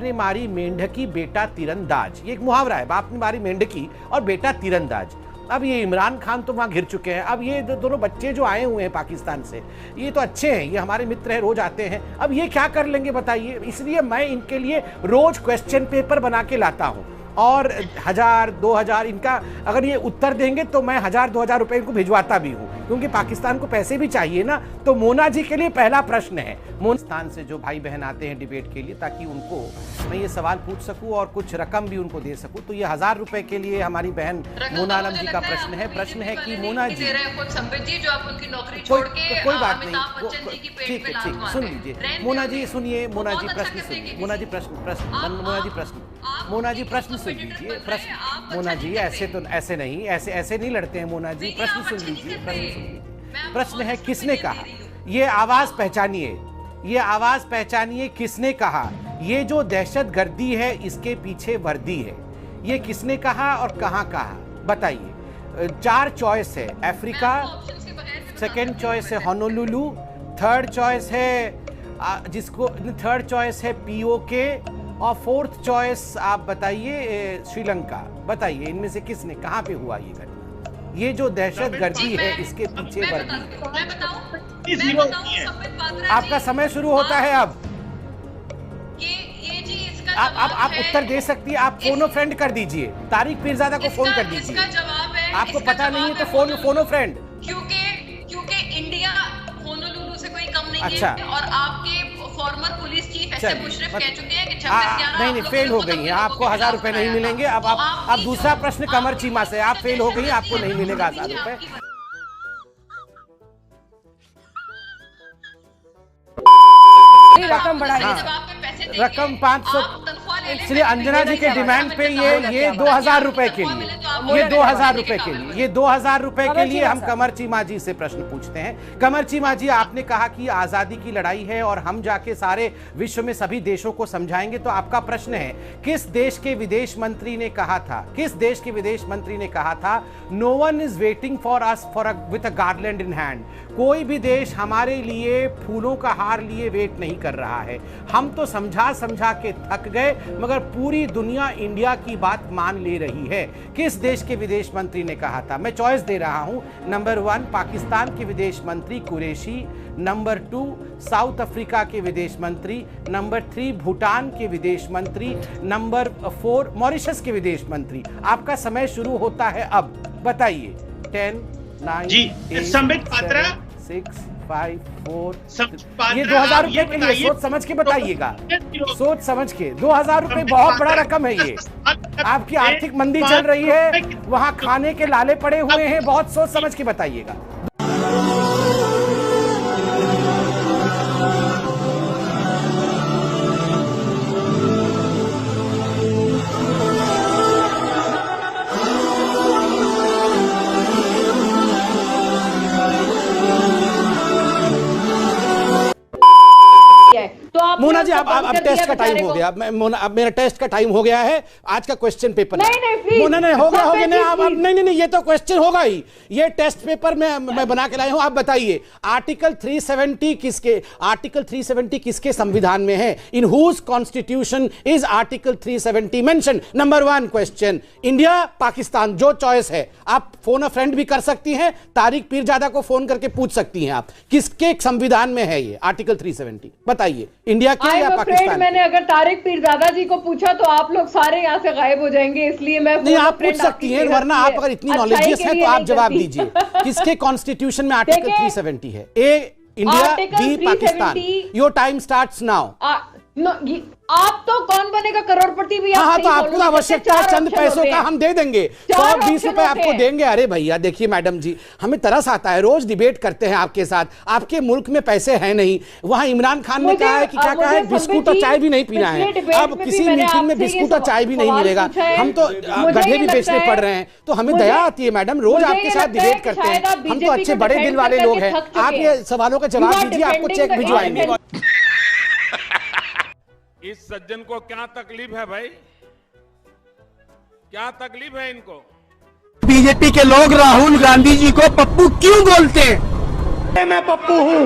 ने मारी मेंढकी बेटा तीरंदाज, ये एक मुहावरा है, बाप ने मारी मेंढकी और बेटा तीरंदाज। अब ये इमरान खान तो वहाँ घिर चुके हैं, अब ये दोनों बच्चे जो आए हुए हैं पाकिस्तान से, ये तो अच्छे हैं, ये हमारे मित्र हैं, रोज आते हैं, अब ये क्या कर लेंगे बताइए। इसलिए मैं इनके लिए रोज क्वेश्चन पेपर बना के लाता हूँ और 1000 2000 इनका अगर ये उत्तर देंगे तो मैं 1000-2000 रुपए इनको भिजवाता भी हूँ, क्योंकि पाकिस्तान को पैसे भी चाहिए ना। तो मोना जी के लिए पहला प्रश्न है, पाकिस्तान से जो भाई बहन आते हैं डिबेट के लिए, ताकि उनको मैं ये सवाल पूछ सकूं और कुछ रकम भी उनको दे सकूं। तो ये 1000 रुपए के लिए हमारी बहन मोना आलम जी का प्रश्न है। प्रश्न है कि मोना जी, कोई बात नहीं, ठीक है, ठीक, सुन लीजिए मोना जी, सुनिए मोना जी, प्रश्न सुनिए मोना जी, मोना जी प्रश्न सुन लीजिए, प्रश्न मोना जी, ऐसे नहीं लड़ते हैं मोना जी, प्रश्न सुन लीजिए, प्रश्न है किसने कहा, ये आवाज पहचानिए, ये आवाज पहचानिए, किसने कहा ये जो दहशतगर्दी है इसके पीछे वर्दी है, ये किसने कहा और कहां कहा बताइए। 4 चॉइस है, अफ्रीका, सेकंड चॉइस है होनोलुलु, थर्ड चॉइस है पीओके और फोर्थ चॉइस आप बताइए श्रीलंका। बताइए इनमें से किसने, कहां पे हुआ ये घटना, ये जो दहशतगर्दी है इसके पीछे वर्दी है। आपका समय शुरू होता है अब, आप उत्तर दे सकती है, आप फोनो फ्रेंड कर दीजिए, तारिक पीरजादा को फोन कर दीजिए, आपको पता नहीं है तो फोनो फ्रेंड, क्योंकि इंडिया होनोलुलु से कोई कम नहीं अच्छा है और आपके फॉर्मर पुलिस चीफ ऐसे मुशर्रफ कह चुके हैं कि 26/11 नहीं फेल हो गई हैं, आपको 1000 रुपए नहीं मिलेंगे। अब दूसरा प्रश्न कमर चीमा से, आप फेल हो गई, आपको नहीं मिलेगा 1000 रुपए। रकम बढ़ाइए, रकम 500, इसलिए अंजना जी के डिमांड पे ये 2000 रुपए के लिए, ये 2000 रुपए के लिए, ये 2000 रुपए के लिए हम कमर चीमा जी से प्रश्न पूछते हैं। कमर चीमा जी, आपने कहा कि आजादी की लड़ाई है और हम जाके सारे विश्व में सभी देशों को समझाएंगे, तो आपका प्रश्न है किस देश के विदेश मंत्री ने कहा था, किस देश के विदेश मंत्री ने कहा था no one is waiting for us with a garland in hand, कोई भी देश हमारे लिए फूलों का हार लिए वेट नहीं कर रहा है, हम तो समझा के थक गए, मगर पूरी दुनिया इंडिया की बात मान ले रही है। किस देश के विदेश मंत्री ने कहा था? मैं चॉइस दे रहा हूं, नंबर 1 पाकिस्तान के विदेश मंत्री कुरैशी, नंबर 2 साउथ अफ्रीका के विदेश मंत्री, नंबर 3 भूटान के विदेश मंत्री, नंबर 4 मॉरिशस के विदेश मंत्री। आपका समय शुरू होता है अब, बताइए। 10 9 8 7 6 5 4 ये 2000 रुपए के लिए सोच समझ के बताइएगा, सोच समझ के। 2000 रुपए बहुत बड़ा रकम है ये, आपकी आर्थिक मंदी चल रही है, वहां खाने के लाले पड़े हुए हैं, बहुत सोच समझ के बताइएगा। मोना जी, अब टेस्ट का टाइम हो गया, अब मेरा टेस्ट का टाइम हो गया है, आज का क्वेश्चन पेपर मोना नहीं हो गया नहीं, अब नहीं, ये तो क्वेश्चन होगा ही, ये टेस्ट पेपर मैं बना के लाया हूं। आप बताइए आर्टिकल 370 किसके संविधान में है? In whose constitution is article 370 mentioned? Number 1 question, India Pakistan, जो चॉइस है, आप फोन अ फ्रेंड भी कर सकती हैं, तारिक पीरजादा को फोन करके पूछ सकती हैं आप, किसके संविधान में है ये आर्टिकल 370? बताइए, इंडिया के या पाकिस्तान? मैंने अगर तारिक पीरजादा जी को पूछा तो आप लोग सारे यहाँ से गायब हो जाएंगे, इसलिए मैं नहीं, आप पूछ सकती हैं, वरना आप अगर इतनी नॉलेजियस हैं तो आप जवाब दीजिए, किसके कॉन्स्टिट्यूशन में आर्टिकल 370 है? A India, B Pakistan. Your time starts now. आप तो कौन बनेगा करोड़पति भी, हाँ, तो आपको आवश्यकता है चंद पैसों का, हम दे देंगे, 120 रुपए आपको देंगे। अरे भैया देखिए मैडम जी, हमें तरस आता है, रोज डिबेट करते हैं आपके साथ, आपके मुल्क में पैसे हैं नहीं, वहां इमरान खान ने कहा है कि क्या कहा है, बिस्कुट और चाय भी नहीं पीना है, अब किसी मीटिंग में बिस्कुट और चाय भी नहीं मिलेगा, हम तो गड्ढे भी बेचने पड़ रहे हैं, तो हमें दया आती है मैडम, रोज आपके साथ डिबेट करते हैं, हम तो अच्छे बड़े दिल वाले लोग हैं, आप ये सवालों का जवाब दीजिए, आपको चेक भिजवाएंगे। इस सज्जन को क्या तकलीफ है भाई, क्या तकलीफ है इनको? बीजेपी के लोग राहुल गांधी जी को पप्पू क्यों बोलते हैं? मैं पप्पू हूँ।